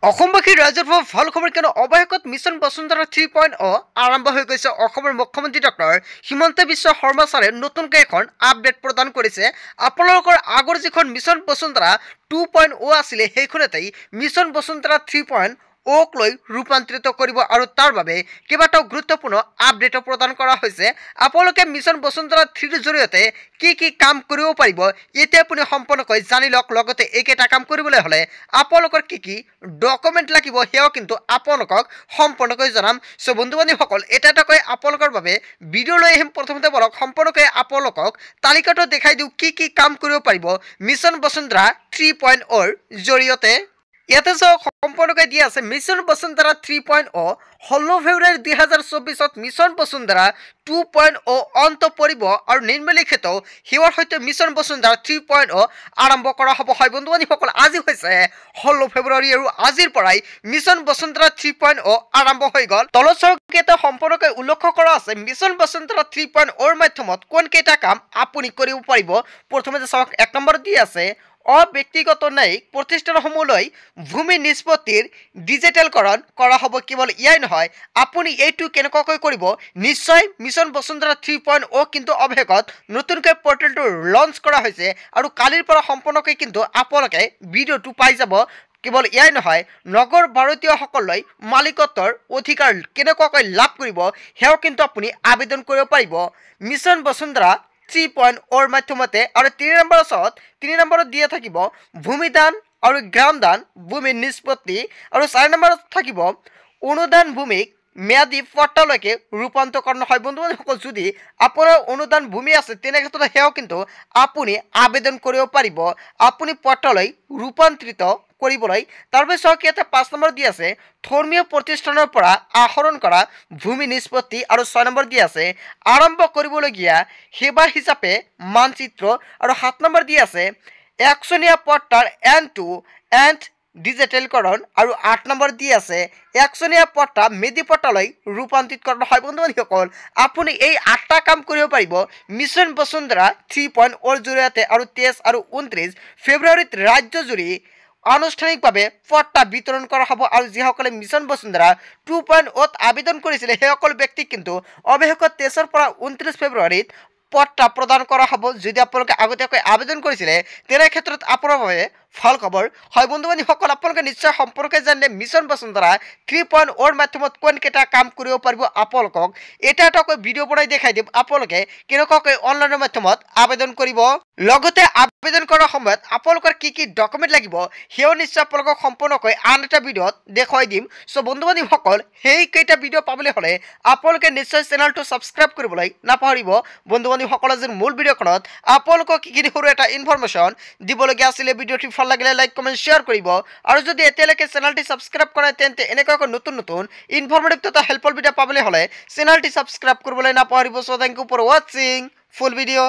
অসমবাসী ৰাইজৰ বাবে ভাল খবৰ কিয়নো অৱশেষত মিছন বসুন্ধৰা 3.0 আৰম্ভ হৈ গৈছে। অসমৰ মুখ্যমন্ত্ৰী ডক্টৰ হিমন্ত বিশ্ব শৰ্মা ছাৰে নতুনকৈ এখন আপডেট প্ৰদান কৰিছে। আপোনালোকৰ আগৰ যিখন মিছন বসুন্ধৰা 2.0 আছিলে সেইখনতেই মিছন বসুন্ধৰা 3.0 লৈ ৰূপান্তৰিত কৰিব আৰু তাৰ বাবে কেইবাটাও গুৰুত্বপূৰ্ণ আপডেটো প্ৰদান কৰা হৈছে। আপোনালোকে মিছন বসুন্ধৰা 3ৰ জৰিয়তে কি কাম কৰিব পাৰিব এতিয়া আপুনি সম্পূৰ্ণকৈ জানি লওক। লগতে এইকেইটা কাম কৰিবলৈ হ'লে আপোনালোকৰ কি ডকুমেণ্ট লাগিব সেয়াও কিন্তু আপোনালোকক সম্পূৰ্ণকৈ জনাম। চ' বন্ধু বান্ধৱীসকল এটা এটাকৈ আপোনালোকৰ বাবে ভিডিঅ' লৈ আহিম। প্ৰথমতে বলক সম্পূৰ্ণকৈ আপোনালোকক তালিকাটো দেখাই দিওঁ কি কাম কৰিব পাৰিব মিছন বসুন্ধৰা 3.0ৰ জৰিয়তে। ইয়াতে চাওক সম্পূৰ্ণকৈ দিয়া আছে মিছন বসুন্ধৰা 3.0 16 ফেব্ৰুৱাৰী 2024 মিছন বসুন্ধৰা 2.0 অন্ত পৰিব আৰু নিম্নলিখিত সেৱাৰ সৈতে মিছন বসুন্ধৰা 3.0 আৰম্ভ কৰা হ'ব। হয় বন্ধু বান্ধৱীসকল আজি হৈছে 16 ফেব্ৰুৱাৰী আৰু আজিৰ পৰাই মিছন বসুন্ধৰা 3.0 আৰম্ভ হৈ গ'ল। তলত চাওক এটা সম্পূৰ্ণকৈ উল্লেখ কৰা আছে মিছন বসুন্ধৰা 3.0ৰ মাধ্যমত কোনকেইটা কাম আপুনি কৰিব পাৰিব। প্ৰথমতে চাওক 1 নম্বৰত দি আছে অব্যক্তিগত ন্যায়িক প্ৰতিষ্ঠানসমূহলৈ ভূমি নিষ্পত্তিৰ ডিজিটেলকৰণ কৰা হ'ব। কেৱল ইয়াই নহয় আপুনি এইটো কেনেকুৱাকৈ কৰিব নিশ্চয় মিছন বসুন্ধৰা 3.0 কিন্তু অৱশেষত নতুনকৈ পৰ্টেলটো লঞ্চ কৰা হৈছে আৰু কালিৰ পৰা সম্পূৰ্ণকৈ কিন্তু আপোনালোকে ভিডিঅ'টো পাই যাব। কেৱল ইয়াই নহয় নগৰ ভাৰতীয়সকললৈ মালিকত্বৰ অধিকাৰ কেনেকুৱাকৈ লাভ কৰিব সেয়াও কিন্তু আপুনি আবেদন কৰিব পাৰিব মিছন বসুন্ধৰা 3.0ৰ মাধ্যমতে। আৰু 3 নম্বৰত দিয়া থাকিব ভূমিদান আৰু গ্ৰামদান ভূমি নিষ্পত্তি আৰু 4 নম্বৰত থাকিব অনুদান ভূমিক ম্যাদী পট্টালৈকে ৰূপান্তৰকৰণ। হয় বন্ধু বান্ধৱীসকল যদি আপোনাৰ অনুদান ভূমি আছে তেনে ক্ষেত্ৰত সেয়াও কিন্তু আপুনি আবেদন কৰিব পাৰিব আপুনি পট্টালৈ ৰূপান্তৰিত কৰিবলৈ। তাৰপিছত ইয়াতে 5 নম্বৰ দি আছে ধৰ্মীয় প্ৰতিষ্ঠানৰ পৰা আহৰণ কৰা ভূমি নিষ্পত্তি আৰু 6 নম্বৰ দি আছে আৰম্ভ কৰিবলগীয়া সেৱা হিচাপে মানচিত্ৰ আৰু 7 নম্বৰ দি আছে একচনীয়া পট্টাৰ এণ্ড ডিজিটেলকৰণ আৰু 8 নম্বৰ দি আছে একচনীয়া পট্টা মেদি পট্টালৈ ৰূপান্তৰিতকৰণ। হয় বন্ধু বান্ধৱীসকল আপুনি এই 8টা কাম কৰিব পাৰিব মিছন বসুন্ধৰা 3.0ৰ জৰিয়তে। আৰু 23 আৰু 29 ফেব্ৰুৱাৰীত ৰাজ্যজুৰি আনুষ্ঠানিকভাৱে পট্টা বিতৰণ কৰা হ'ব আৰু যিসকলে মিছন বসুন্ধৰা 2.0ত আবেদন কৰিছিলে সেইসকল ব্যক্তিক কিন্তু অৱশেষত 23ৰ পৰা 29 ফেব্ৰুৱাৰীত পট্টা প্ৰদান কৰা হ'ব। যদি আপোনালোকে আগতীয়াকৈ আবেদন কৰিছিলে তেনে ক্ষেত্ৰত আপোনাৰ বাবে ভাল খবৰ। হয় বন্ধু বান্ধৱীসকল আপোনালোকে নিশ্চয় সম্পৰ্কে জানিলে মিছন বসুন্ধৰা 3.0ৰ মাধ্যমত কোনকেইটা কাম কৰিব পাৰিব আপোনালোকক এটা এটাকৈ ভিডিঅ' বনাই দেখাই দিম আপোনালোকে কেনেকুৱাকৈ অনলাইনৰ মাধ্যমত আবেদন কৰিব। লগতে আবেদন কৰাৰ সময়ত আপোনালোকৰ কি ডকুমেণ্ট লাগিব সেয়াও নিশ্চয় আপোনালোকক সম্পূৰ্ণকৈ আন এটা ভিডিঅ'ত দেখুৱাই দিম। চ' বন্ধু বান্ধৱীসকল সেইকেইটা ভিডিঅ' পাবলৈ হ'লে আপোনালোকে নিশ্চয় চেনেলটো ছাবস্ক্ৰাইব কৰিবলৈ নাপাহৰিব। বন্ধু বান্ধৱীসকল আজিৰ মূল ভিডিঅ'খনত আপোনালোকক এইখিনি সৰু এটা ইনফৰমেশ্যন দিবলগীয়া আছিলে। ভিডিঅ'টি ভাল লাগিলে লাইক কমেণ্ট শ্বেয়াৰ কৰিব আৰু যদি এতিয়ালৈকে চেনেলটি ছাবস্ক্ৰাইব কৰা তেন্তে এনেকুৱাকৈ নতুন ইনফৰমেটিভ তথা হেল্পফুল ভিডিঅ' পাবলৈ হ'লে চেনেলটি ছাবস্ক্ৰাইব কৰিবলৈ নাপাহৰিব। চ' থেংক ইউ ফৰ ৱাচিং ফুল ভিডিঅ'।